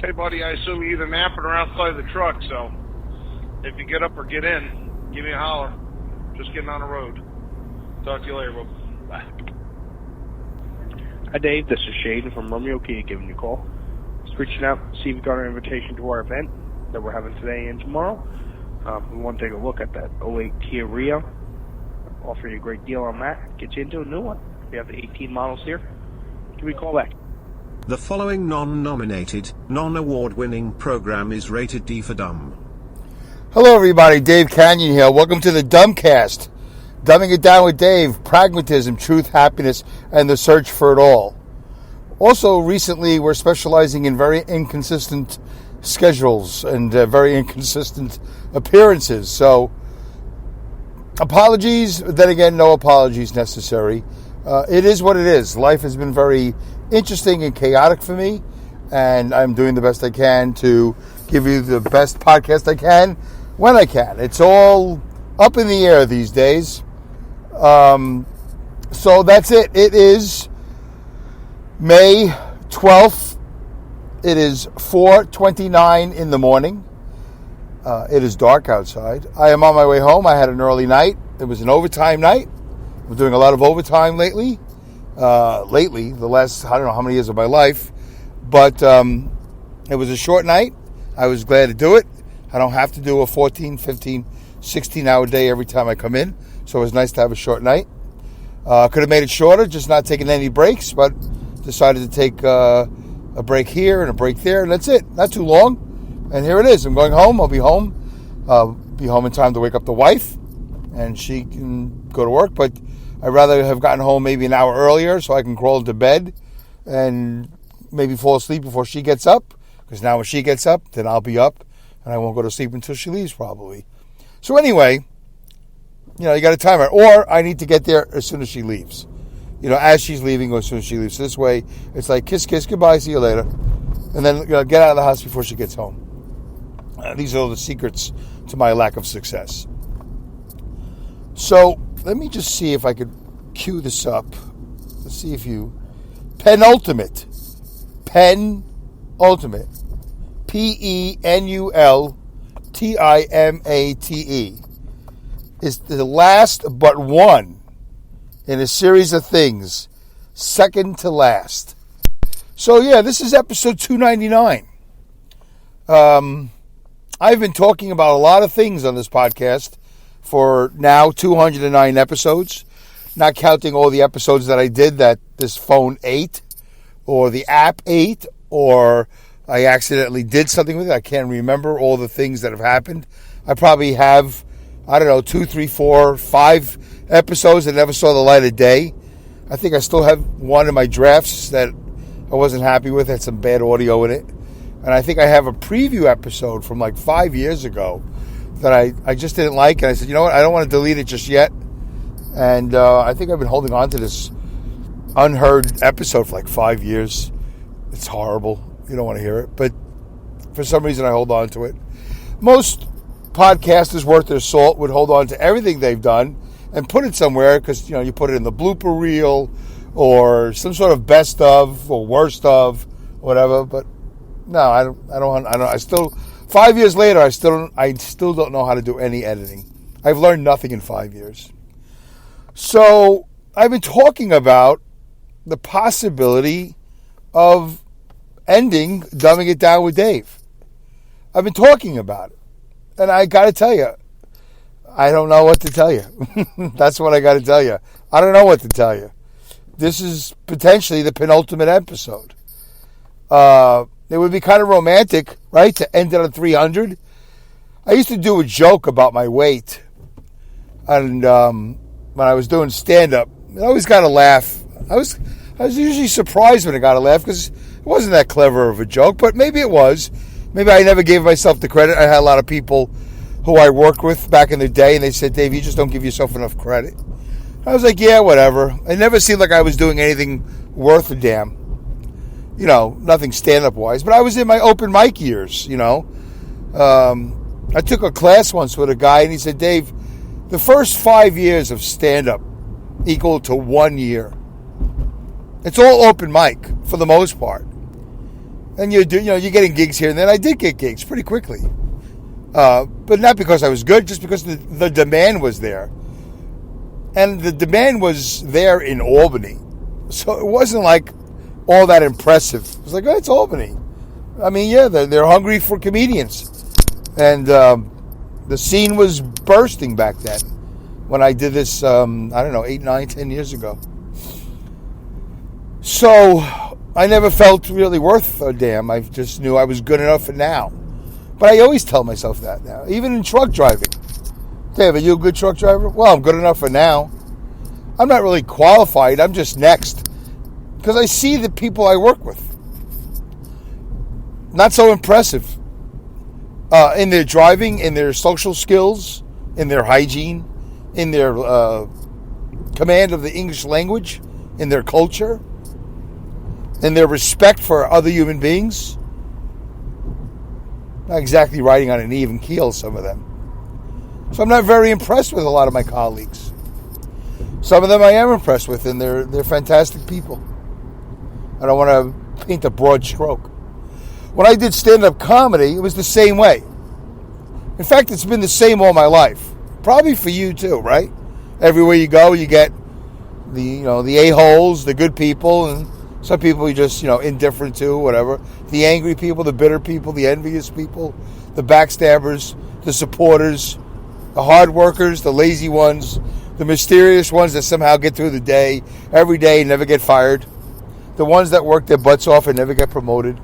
Hey, buddy, I assume you're either napping or outside the truck, so if you get up or get in, give me a holler. Just getting on the road. Talk to you later, bro. Bye. Hi, Dave. This is Shane from Romeo Kia giving you a call. Just reaching out to see if you got an invitation to our event that we're having today and tomorrow. We want to take a look at that '08 Kia Rio. Offer you a great deal on that. Get you into a new one. We have the 18 models here. Give me a call back. The following non-nominated, non-award-winning program is rated D for dumb. Hello, everybody. Dave Canyon here. Welcome to the Dumbcast. Dumbing it down with Dave. Pragmatism, truth, happiness, and the search for it all. Also, recently, we're specializing in very inconsistent schedules and very inconsistent appearances. So, apologies, then again, no apologies necessary. It is what it is. Life has been very interesting and chaotic for me, and I'm doing the best I can to give you the best podcast I can when I can. It's all up in the air these days. So that's it. It is May 12th. It is 4:29 in the morning. It is dark outside. I am on my way home. I had an early night. It was an overtime night. I'm doing a lot of overtime lately. The last, I don't know how many years of my life. But it was a short night. I was glad to do it. I don't have to do a 14, 15, 16-hour day every time I come in. So it was nice to have a short night. Could have made it shorter, just not taking any breaks. But decided to take a break here and a break there. And that's it. Not too long. And here it is. I'm going home. I'll be home. Be home in time to wake up the wife. And she can go to work. But I'd rather have gotten home maybe an hour earlier so I can crawl into bed and maybe fall asleep before she gets up. Because now when she gets up, then I'll be up and I won't go to sleep until she leaves probably. So anyway, you got to time it. Or I need to get there as soon as she leaves. As she's leaving or as soon as she leaves. So this way, it's like kiss, kiss, goodbye, see you later. And then get out of the house before she gets home. These are the secrets to my lack of success. So let me just see if I could cue this up. Let's see if you... Penultimate. Penultimate. Penultimate is the last but one in a series of things. Second to last. So yeah, this is episode 299. I've been talking about a lot of things on this podcast for now 209 episodes, not counting all the episodes that I did that this phone ate, or the app ate, or I accidentally did something with it. I can't remember all the things that have happened. I probably have, 2, 3, 4, 5 episodes that never saw the light of day. I think I still have one in my drafts that I wasn't happy with. It had some bad audio in it. And I think I have a preview episode from like 5 years ago that I just didn't like. And I said, you know what, I don't want to delete it just yet. And I think I've been holding on to this unheard episode for like 5 years. It's horrible. You don't want to hear it. But for some reason, I hold on to it. Most podcasters worth their salt would hold on to everything they've done and put it somewhere because, you put it in the blooper reel or some sort of best of or worst of, whatever. But no, I don't. I still, 5 years later, I still don't know how to do any editing. I've learned nothing in 5 years. So I've been talking about the possibility of ending Dumbing It Down with Dave. I've been talking about it. And I got to tell you, I don't know what to tell you. That's what I got to tell you. I don't know what to tell you. This is potentially the penultimate episode. It would be kind of romantic, right, to end it on 300. I used to do a joke about my weight. And when I was doing stand-up, I always got a laugh. I was usually surprised when I got a laugh because it wasn't that clever of a joke, but maybe it was. Maybe I never gave myself the credit. I had a lot of people who I worked with back in the day, and they said, Dave, you just don't give yourself enough credit. I was like, yeah, whatever. It never seemed like I was doing anything worth a damn. Nothing stand-up wise. But I was in my open mic years, I took a class once with a guy, and he said, Dave, the first 5 years of stand-up equal to 1 year. It's all open mic for the most part. And you're getting gigs here and then. I did get gigs pretty quickly. But not because I was good, just because the demand was there. And the demand was there in Albany. So it wasn't like all that impressive. It was like, oh, it's Albany. I mean, yeah, they're hungry for comedians. And the scene was bursting back then when I did this, 8, 9, 10 years ago. So I never felt really worth a damn. I just knew I was good enough for now. But I always tell myself that now, even in truck driving. Dave, are you a good truck driver? Well, I'm good enough for now. I'm not really qualified. I'm just next. Because I see the people I work with. Not so impressive. In their driving, in their social skills, in their hygiene, in their command of the English language, in their culture, in their respect for other human beings. Not exactly riding on an even keel, some of them. So I'm not very impressed with a lot of my colleagues. Some of them I am impressed with, and they're fantastic people. I don't want to paint a broad stroke. When I did stand-up comedy, it was the same way. In fact, it's been the same all my life. Probably for you too, right? Everywhere you go, you get the a-holes, the good people, and some people you just, indifferent to, whatever. The angry people, the bitter people, the envious people, the backstabbers, the supporters, the hard workers, the lazy ones, the mysterious ones that somehow get through the day, every day, and never get fired. The ones that work their butts off and never get promoted.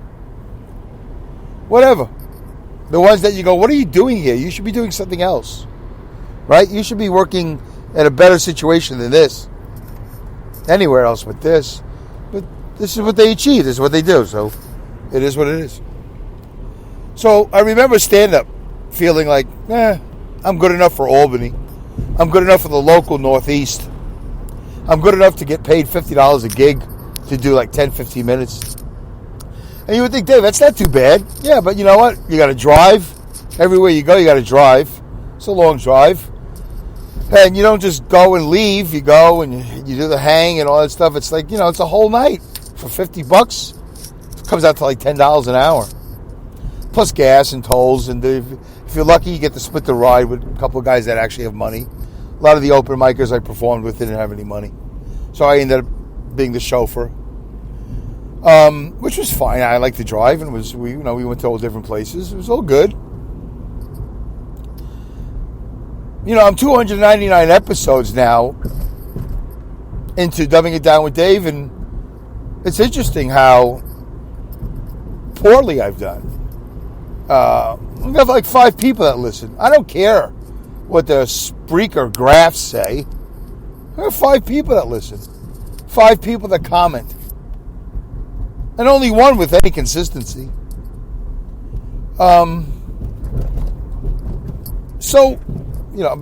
Whatever. The ones that you go, what are you doing here? You should be doing something else. Right? You should be working at a better situation than this. Anywhere else but this. But this is what they achieve. This is what they do. So it is what it is. So I remember stand-up feeling like, I'm good enough for Albany. I'm good enough for the local Northeast. I'm good enough to get paid $50 a gig to do like 10, 15 minutes. And you would think, Dave, that's not too bad. Yeah, but you know what? You got to drive. Everywhere you go, you got to drive. It's a long drive. And you don't just go and leave. You go and you do the hang and all that stuff. It's like, it's a whole night for $50. It comes out to like $10 an hour. Plus gas and tolls. And if you're lucky, you get to split the ride with a couple of guys that actually have money. A lot of the open micers I performed with didn't have any money. So I ended up being the chauffeur. Which was fine. I liked to drive, and we went to all different places. It was all good. I'm 299 episodes now into Dumbing It Down with Dave, and it's interesting how poorly I've done. I've got like 5 people that listen. I don't care what the Spreaker graphs say. I have 5 people that listen. 5 people that comment. And only one with any consistency. But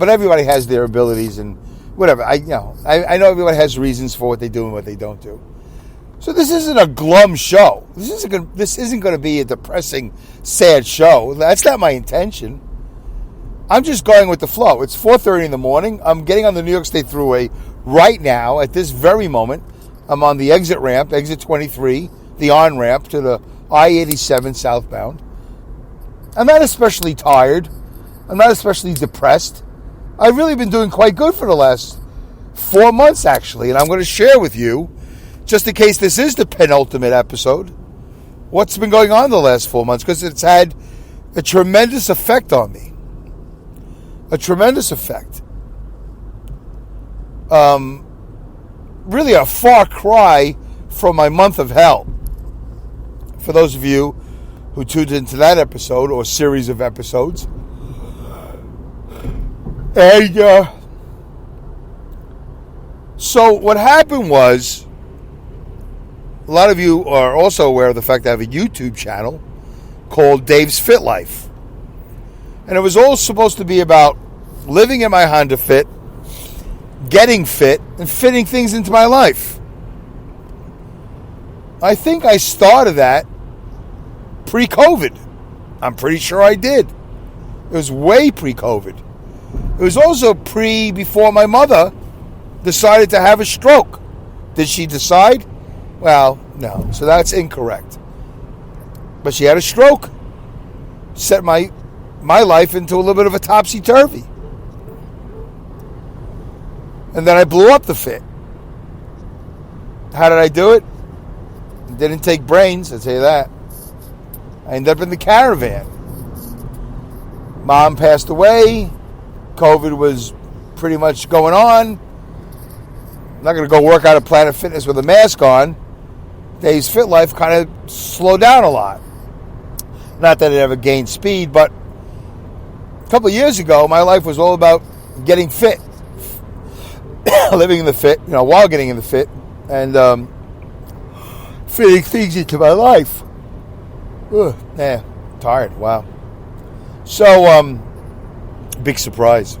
everybody has their abilities and whatever. I know everybody has reasons for what they do and what they don't do. So this isn't a glum show. This isn't going to be a depressing, sad show. That's not my intention. I'm just going with the flow. It's 4:30 in the morning. I'm getting on the New York State Thruway right now at this very moment. I'm on the exit ramp, exit 23. The on-ramp to the I-87 southbound. I'm not especially tired. I'm not especially depressed. I've really been doing quite good for the last 4 months, actually, and I'm going to share with you, just in case this is the penultimate episode, what's been going on the last 4 months, because it's had a tremendous effect on me. A tremendous effect. Really a far cry from my month of hell. For those of you who tuned into that episode or series of episodes. And so what happened was, a lot of you are also aware of the fact that I have a YouTube channel called Dave's Fit Life. And it was all supposed to be about living in my Honda Fit, getting fit, and fitting things into my life. I think I started that pre-COVID. I'm pretty sure I did. It was way pre-COVID. It was also before my mother decided to have a stroke. Did she decide? Well, no. So that's incorrect. But she had a stroke. Set my life into a little bit of a topsy-turvy. And then I blew up the fit. How did I do it? It didn't take brains, I'll tell you that. I ended up in the caravan. Mom passed away. COVID was pretty much going on. I'm not going to go work out at Planet Fitness with a mask on. Dave's Fit Life kind of slowed down a lot. Not that it ever gained speed, but a couple of years ago, my life was all about getting fit. Living in the fit, while getting in the fit, and fitting things into my life. Tired. Wow. So, big surprise.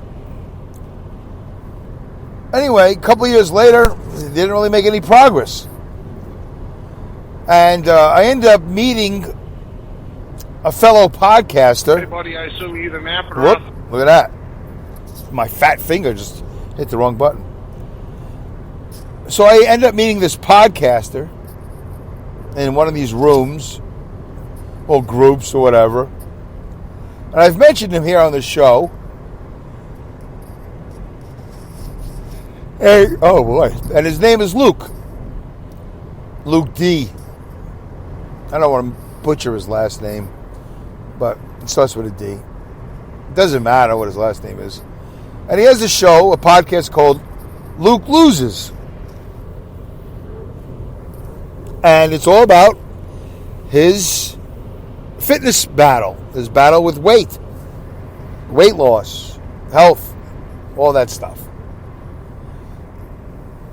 Anyway, a couple of years later, didn't really make any progress. And I ended up meeting a fellow podcaster. Hey, buddy, I saw you either napping Whoop, around. look at that. My fat finger just hit the wrong button. So I ended up meeting this podcaster in one of these rooms or groups or whatever. And I've mentioned him here on the show. Hey, oh boy. And his name is Luke. Luke D. I don't want to butcher his last name, but it starts with a D. It doesn't matter what his last name is. And he has a show, a podcast called Luke Loses. And it's all about his fitness battle, his battle with weight loss, health, all that stuff.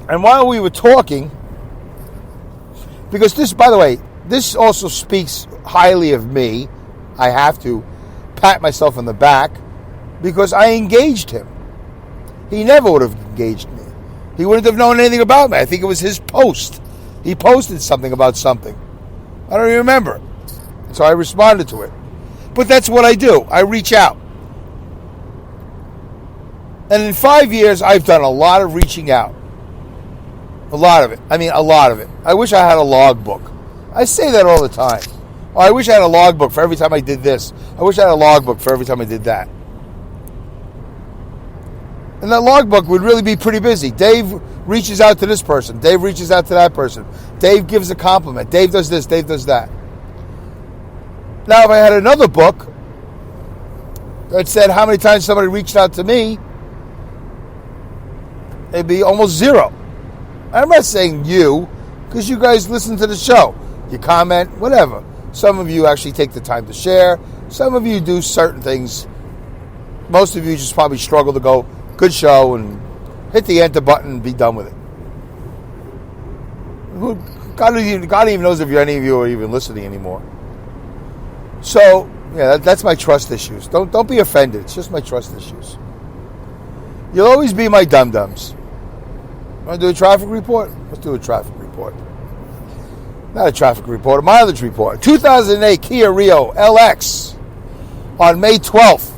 And while we were talking, because this, by the way, this also speaks highly of me. I have to pat myself on the back because I engaged him. He never would have engaged me. He wouldn't have known anything about me. I think it was his post. He posted something about something. I don't even remember. So I responded to it. But that's what I do. I reach out. And in 5 years, I've done a lot of reaching out. A lot of it. I mean, a lot of it. I wish I had a logbook. I say that all the time. Oh, I wish I had a logbook for every time I did this. I wish I had a logbook for every time I did that. And that logbook would really be pretty busy. Dave reaches out to this person. Dave reaches out to that person. Dave gives a compliment. Dave does this. Dave does that. Now, if I had another book that said how many times somebody reached out to me, it'd be almost zero. I'm not saying you, because you guys listen to the show. You comment, whatever. Some of you actually take the time to share. Some of you do certain things. Most of you just probably struggle to go, good show, and hit the enter button and be done with it. God even knows if any of you are even listening anymore. So, yeah, that's my trust issues. Don't be offended. It's just my trust issues. You'll always be my dum-dums. Want to do a traffic report? Let's do a traffic report. Not a traffic report, a mileage report. 2008 Kia Rio LX on May 12th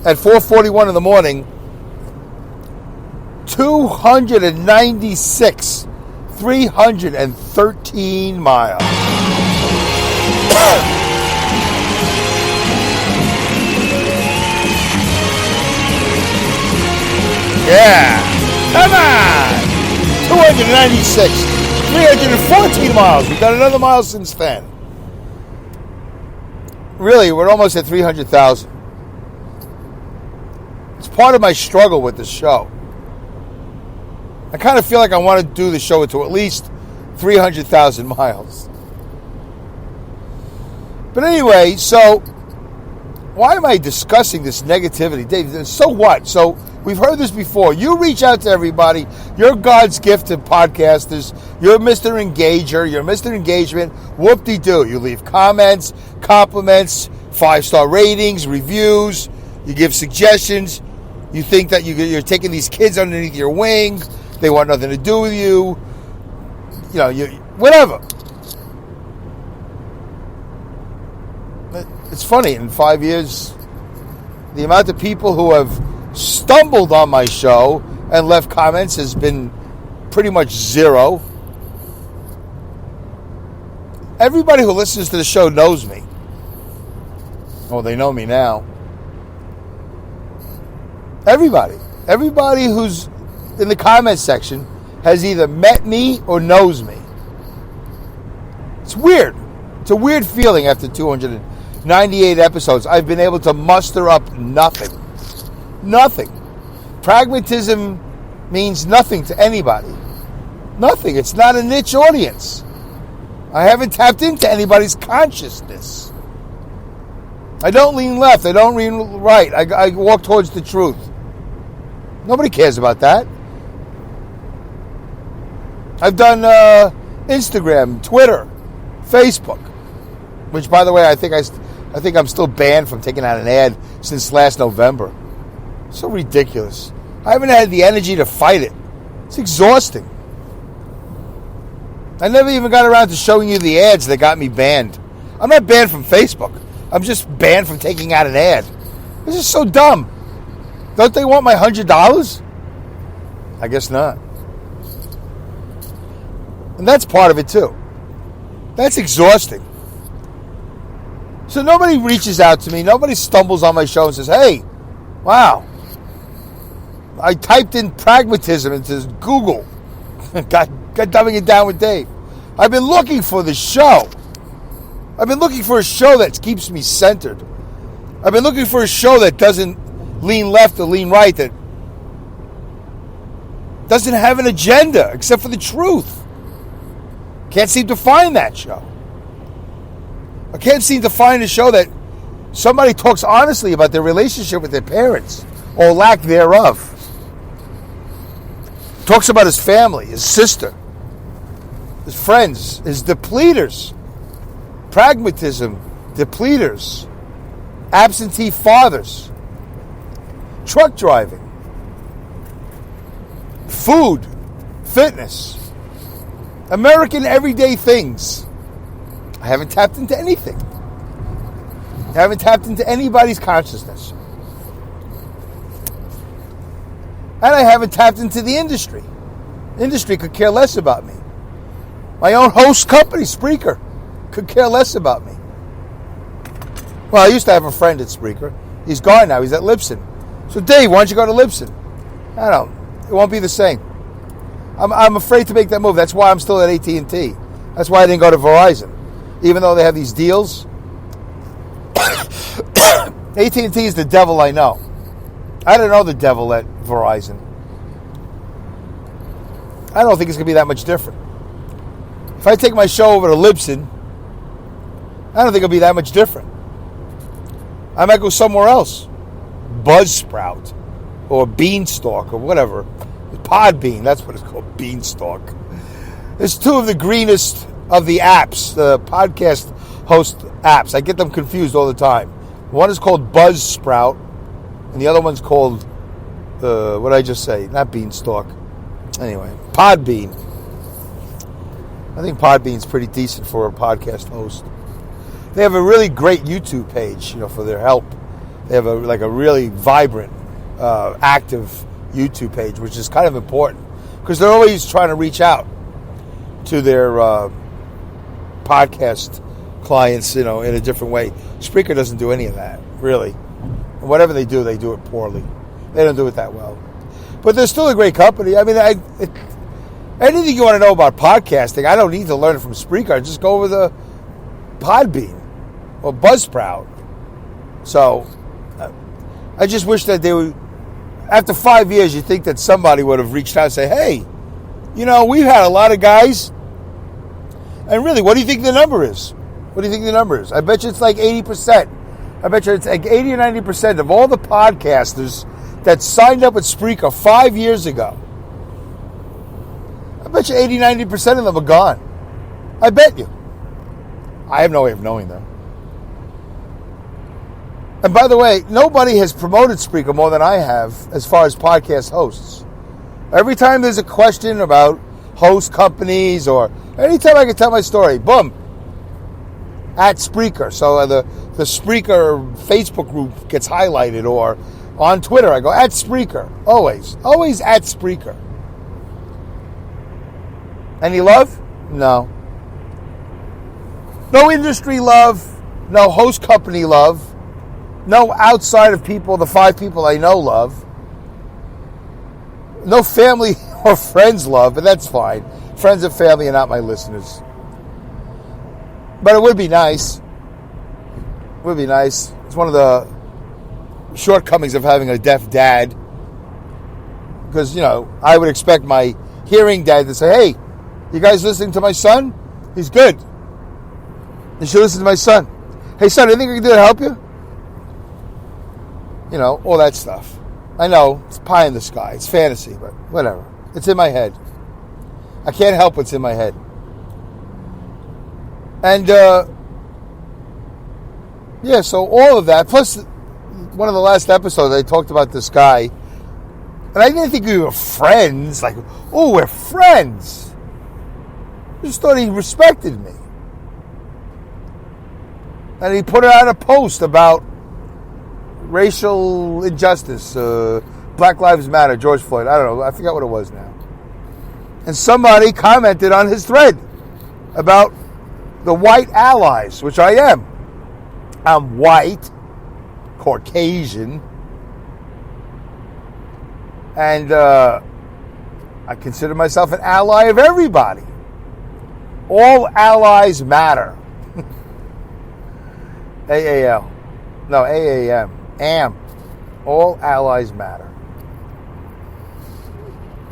at 4:41 in the morning. 296, 313 miles. Yeah, come on. 296, 314 miles. We've done another mile since then. Really, we're almost at 300,000. It's part of my struggle with the show. I kind of feel like I want to do the show to at least 300,000 miles. But anyway, so why am I discussing this negativity? Dave, so what? So we've heard this before. You reach out to everybody. You're God's gift to podcasters. You're Mr. Engager. You're Mr. Engagement. Whoop-de-doo. You leave comments, compliments, 5-star ratings, reviews. You give suggestions. You think that you're taking these kids underneath your wing. They want nothing to do with you. You know, whatever. It's funny, in 5 years, the amount of people who have stumbled on my show and left comments has been pretty much zero. Everybody who listens to the show knows me. Well, they know me now. Everybody who's in the comment section has either met me or knows me. It's weird. It's a weird feeling after 298 episodes. I've been able to muster up nothing. Nothing. Pragmatism means nothing to anybody. Nothing. It's not a niche audience. I haven't tapped into anybody's consciousness. I don't lean left. I don't lean right. I walk towards the truth. Nobody cares about that. I've done Instagram, Twitter, Facebook, which, by the way, I think I'm still banned from taking out an ad since last November. So ridiculous. I haven't had the energy to fight it. It's exhausting. I never even got around to showing you the ads that got me banned. I'm not banned from Facebook. I'm just banned from taking out an ad. This is so dumb. Don't they want my $100? I guess not. And that's part of it too. That's exhausting. So nobody reaches out to me. Nobody stumbles on my show and says, hey, wow. I typed in pragmatism into Google. got dumbing it down with Dave. I've been looking for the show. I've been looking for a show that keeps me centered. I've been looking for a show that doesn't lean left or lean right, that doesn't have an agenda except for the truth. Can't seem to find that show. I can't seem to find a show that somebody talks honestly about their relationship with their parents or lack thereof. Talks about his family, his sister, his friends, his depleters. Pragmatism, depleters, absentee fathers, truck driving, food, fitness, American everyday things. I haven't tapped into anything. I haven't tapped into anybody's consciousness. And I haven't tapped into the industry. Industry could care less about me. My own host company, Spreaker, could care less about me. Well, I used to have a friend at Spreaker. He's gone now. He's at Libsyn. So, Dave, why don't you go to Libsyn? I don't know. It won't be the same. I'm afraid to make that move. That's why I'm still at AT&T. That's why I didn't go to Verizon. Even though they have these deals. AT&T is the devil I know. I don't know the devil at Verizon. I don't think it's going to be that much different. If I take my show over to Libsyn, I don't think it'll be that much different. I might go somewhere else. Buzzsprout or Beanstalk or whatever. Podbean, that's what it's called, Beanstalk. It's two of the greenest of the apps, the podcast host apps. I get them confused all the time. One is called Buzzsprout, and the other one's called, what did I just say? Not Beanstalk. Anyway, Podbean. I think Podbean's pretty decent for a podcast host. They have a really great YouTube page, for their help. They have a really vibrant, active YouTube page, which is kind of important because they're always trying to reach out to their podcast clients, in a different way. Spreaker doesn't do any of that, really. And whatever they do it poorly. They don't do it that well. But they're still a great company. I mean, anything you want to know about podcasting, I don't need to learn it from Spreaker. I just go over the Podbean or Buzzsprout. So, I just wish that they would, after 5 years, you think that somebody would have reached out and say, hey, we've had a lot of guys, and really, what do you think the number is? What do you think the number is? I bet you it's like 80%. I bet you it's like 80 or 90% of all the podcasters that signed up with Spreaker 5 years ago. I bet you 80, 90% of them are gone. I bet you. I have no way of knowing them. And by the way, nobody has promoted Spreaker more than I have as far as podcast hosts. Every time there's a question about host companies or anytime I can tell my story, boom, at Spreaker. So the Spreaker Facebook group gets highlighted, or on Twitter I go, at Spreaker. Always at Spreaker. Any love? No. No industry love, no host company love, no outside of people, the 5 people I know love, no family or friends love, but that's fine. Friends and family are not my listeners. But it would be nice. It would be nice. It's one of the shortcomings of having a deaf dad. Because, I would expect my hearing dad to say, hey, you guys listening to my son? He's good. You should listen to my son. Hey, son, anything I can do to help you? All that stuff. I know, it's pie in the sky. It's fantasy, but whatever. It's in my head. I can't help what's in my head. And, so all of that. Plus, one of the last episodes, I talked about this guy. And I didn't think we were friends. Like, oh, we're friends. I just thought he respected me. And he put out a post about racial injustice, Black Lives Matter, George Floyd. I don't know. I forgot what it was now. And somebody commented on his thread about the white allies, which I am. I'm white, Caucasian, and I consider myself an ally of everybody. All allies matter. AAL. No, AAM. AM. All allies matter.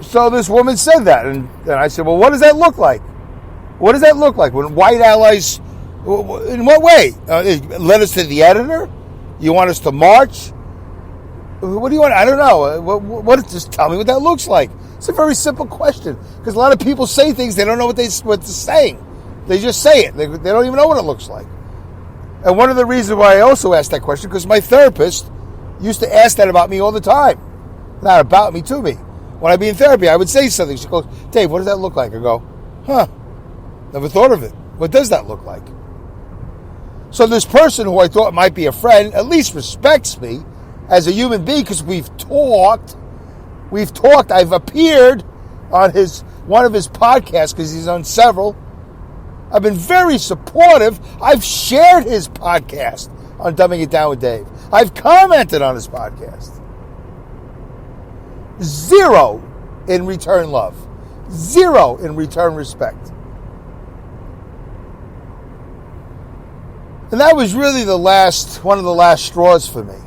So this woman said that, and I said, well, what does that look like? What does that look like when white allies, in what way? Let us to the editor? You want us to march? What do you want? I don't know. Just tell me what that looks like. It's a very simple question, because a lot of people say things, they don't know what they're saying. They just say it. They don't even know what it looks like. And one of the reasons why I also asked that question, because my therapist used to ask that about me all the time. Not about me, to me. When I'd be in therapy, I would say something. She goes, Dave, what does that look like? I go, never thought of it. What does that look like? So this person who I thought might be a friend at least respects me as a human being, because we've talked. I've appeared on one of his podcasts, because he's on several. I've been very supportive. I've shared his podcast on Dumbing It Down with Dave. I've commented on his podcast. 0 in return love. 0 in return respect. And that was really one of the last straws for me.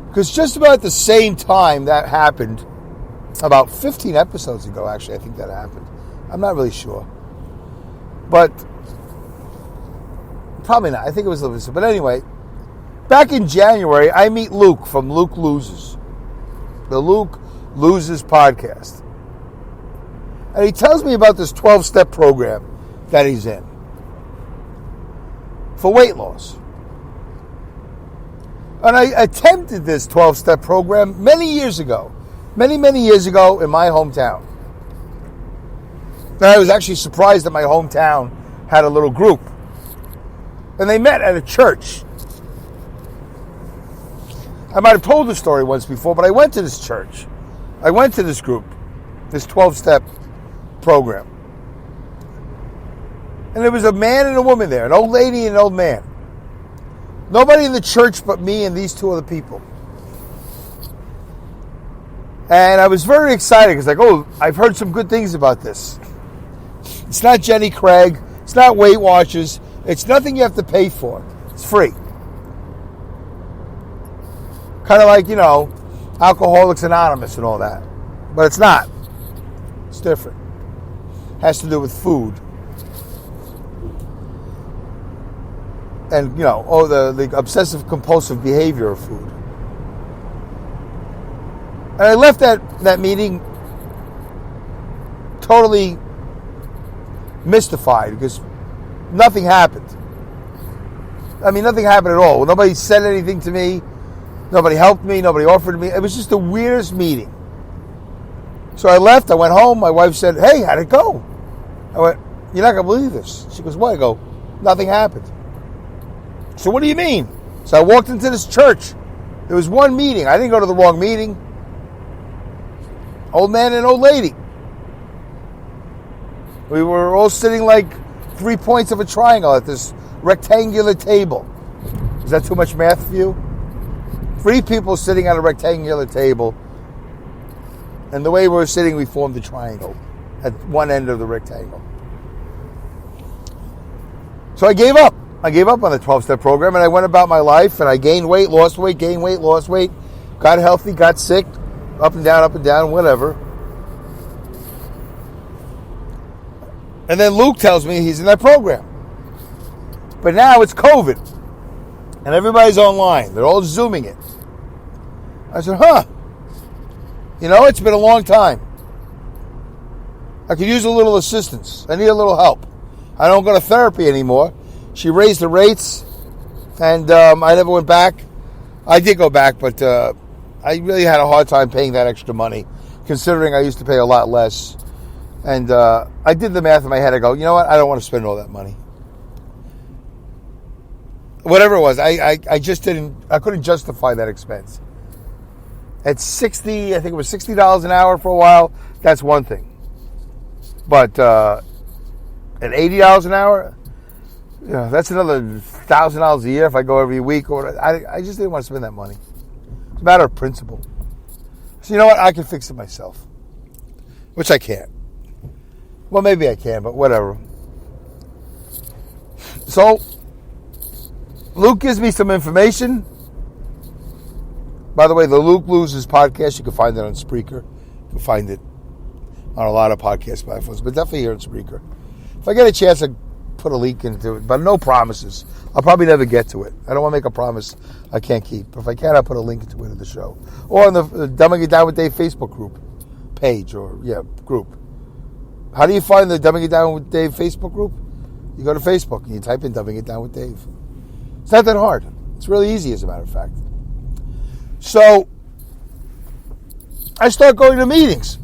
Because just about the same time that happened, about 15 episodes ago, actually, I think that happened. I'm not really sure. But probably not. I think it was Lewis. But anyway, back in January, I meet Luke from Luke Loses. The Luke Loses podcast. And he tells me about this 12-step program that he's in for weight loss. And I attempted this 12-step program many years ago. Many years ago in my hometown. And I was actually surprised that my hometown had a little group. And they met at a church. I might have told the story once before, but I went to this church. I went to this group, this 12-step program. And there was a man and a woman there, an old lady and an old man. Nobody in the church but me and these 2 other people. And I was very excited because I've heard some good things about this. It's not Jenny Craig. It's not Weight Watchers. It's nothing you have to pay for. It's free. Kind of like, Alcoholics Anonymous and all that. But it's not. It's different. It has to do with food. And, the obsessive compulsive behavior of food. And I left that meeting totally mystified because nothing happened. I mean, nothing happened at all. Nobody said anything to me. Nobody helped me. Nobody offered me. It was just the weirdest meeting. So I left. I went home. My wife said, hey, how'd it go? I went, you're not going to believe this. She goes, what? I go, nothing happened. So what do you mean? So I walked into this church. There was one meeting. I didn't go to the wrong meeting. Old man and old lady. We were all sitting like 3 points of a triangle at this rectangular table. Is that too much math for you? 3 people sitting at a rectangular table. And the way we were sitting, we formed a triangle at one end of the rectangle. So I gave up. I gave up on the 12-step program, and I went about my life, and I gained weight, lost weight, gained weight, lost weight, got healthy, got sick, up and down, whatever. And then Luke tells me he's in that program. But now it's COVID, and everybody's online. They're all Zooming it. I said, it's been a long time. I could use a little assistance. I need a little help. I don't go to therapy anymore. She raised the rates, and I never went back. I did go back, but I really had a hard time paying that extra money, considering I used to pay a lot less. And I did the math in my head. I go, you know what? I don't want to spend all that money. Whatever it was, I just didn't. I couldn't justify that expense. At $60, I think it was $60 an hour for a while. That's one thing. But at $80 an hour, that's another $1,000 a year if I go every week. Or I just didn't want to spend that money. It's a matter of principle. So you know what? I can fix it myself, which I can't. Well, maybe I can, but whatever. So Luke gives me some information. By the way, the Luke Loses podcast, you can find it on Spreaker. You can find it on a lot of podcast platforms, but definitely here on Spreaker. If I get a chance, I put a link into it, but no promises. I'll probably never get to it. I don't want to make a promise I can't keep. If I can, I'll put a link into it in the show. Or on the Dumbing It Down with Dave Facebook group page, group. How do you find the Dumbing It Down with Dave Facebook group? You go to Facebook and you type in Dumbing It Down with Dave. It's not that hard. It's really easy, as a matter of fact. So I start going to meetings.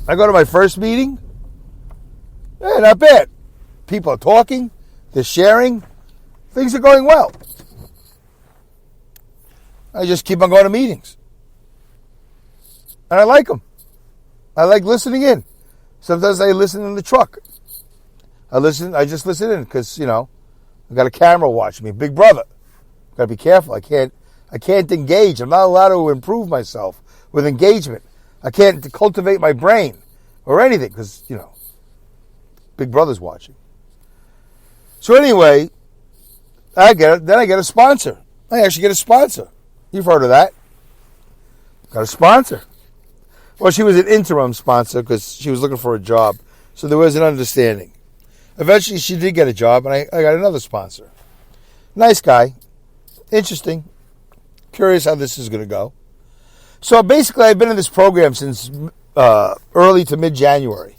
I go to my first meeting. Not bad. People are talking. They're sharing. Things are going well. I just keep on going to meetings. And I like them. I like listening in. Sometimes I listen in the truck. I just listen in because, I got a camera watching me. Big brother. Got to be careful. I can't engage. I'm not allowed to improve myself with engagement. I can't cultivate my brain or anything because, Big brother's watching. So anyway, I get a sponsor. I actually get a sponsor. You've heard of that. Got a sponsor. Well, she was an interim sponsor because she was looking for a job. So there was an understanding. Eventually, she did get a job, and I got another sponsor. Nice guy. Interesting. Curious how this is going to go. So basically, I've been in this program since early to mid-January.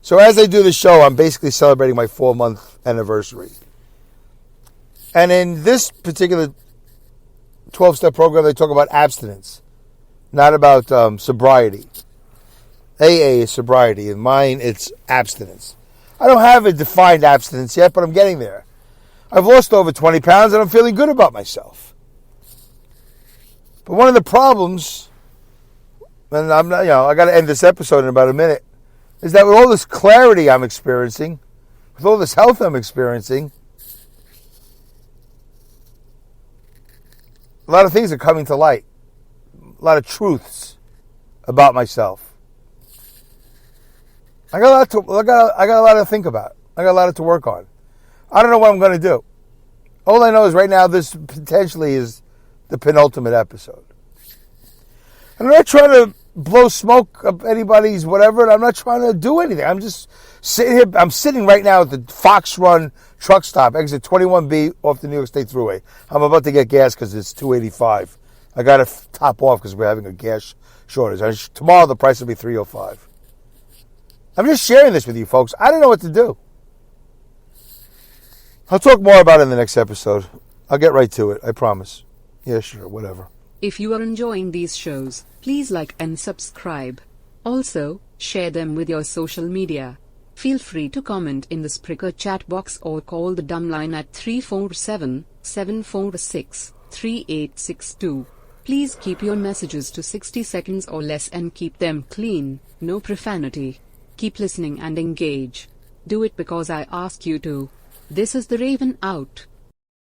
So as I do the show, I'm basically celebrating my 4-month anniversary. And in this particular 12-step program, they talk about abstinence, not about sobriety. AA is sobriety. In mine, it's abstinence. I don't have a defined abstinence yet, but I'm getting there. I've lost over 20 pounds, and I'm feeling good about myself. But one of the problems, and I'm not, I got to end this episode in about a minute, is that with all this clarity I'm experiencing, with all this health I'm experiencing, a lot of things are coming to light. A lot of truths about myself. I got a lot to think about. I got a lot to work on. I don't know what I'm going to do. All I know is right now this potentially is the penultimate episode. And I'm not trying to blow smoke up anybody's whatever, and I'm not trying to do anything. I'm just sitting here. I'm sitting right now at the Fox Run truck stop, exit 21B off the New York State Thruway. I'm about to get gas because it's $2.85. I got to top off because we're having a gas shortage. Tomorrow the price will be $3.05. I'm just sharing this with you folks. I don't know what to do. I'll talk more about it in the next episode. I'll get right to it. I promise. Yeah, sure, whatever. If you are enjoying these shows, please like and subscribe. Also, share them with your social media. Feel free to comment in the Spreaker chat box or call the dumb line at 347-746-3862. Please keep your messages to 60 seconds or less and keep them clean, no profanity. Keep listening and engage. Do it because I asked you to. This is the Raven out.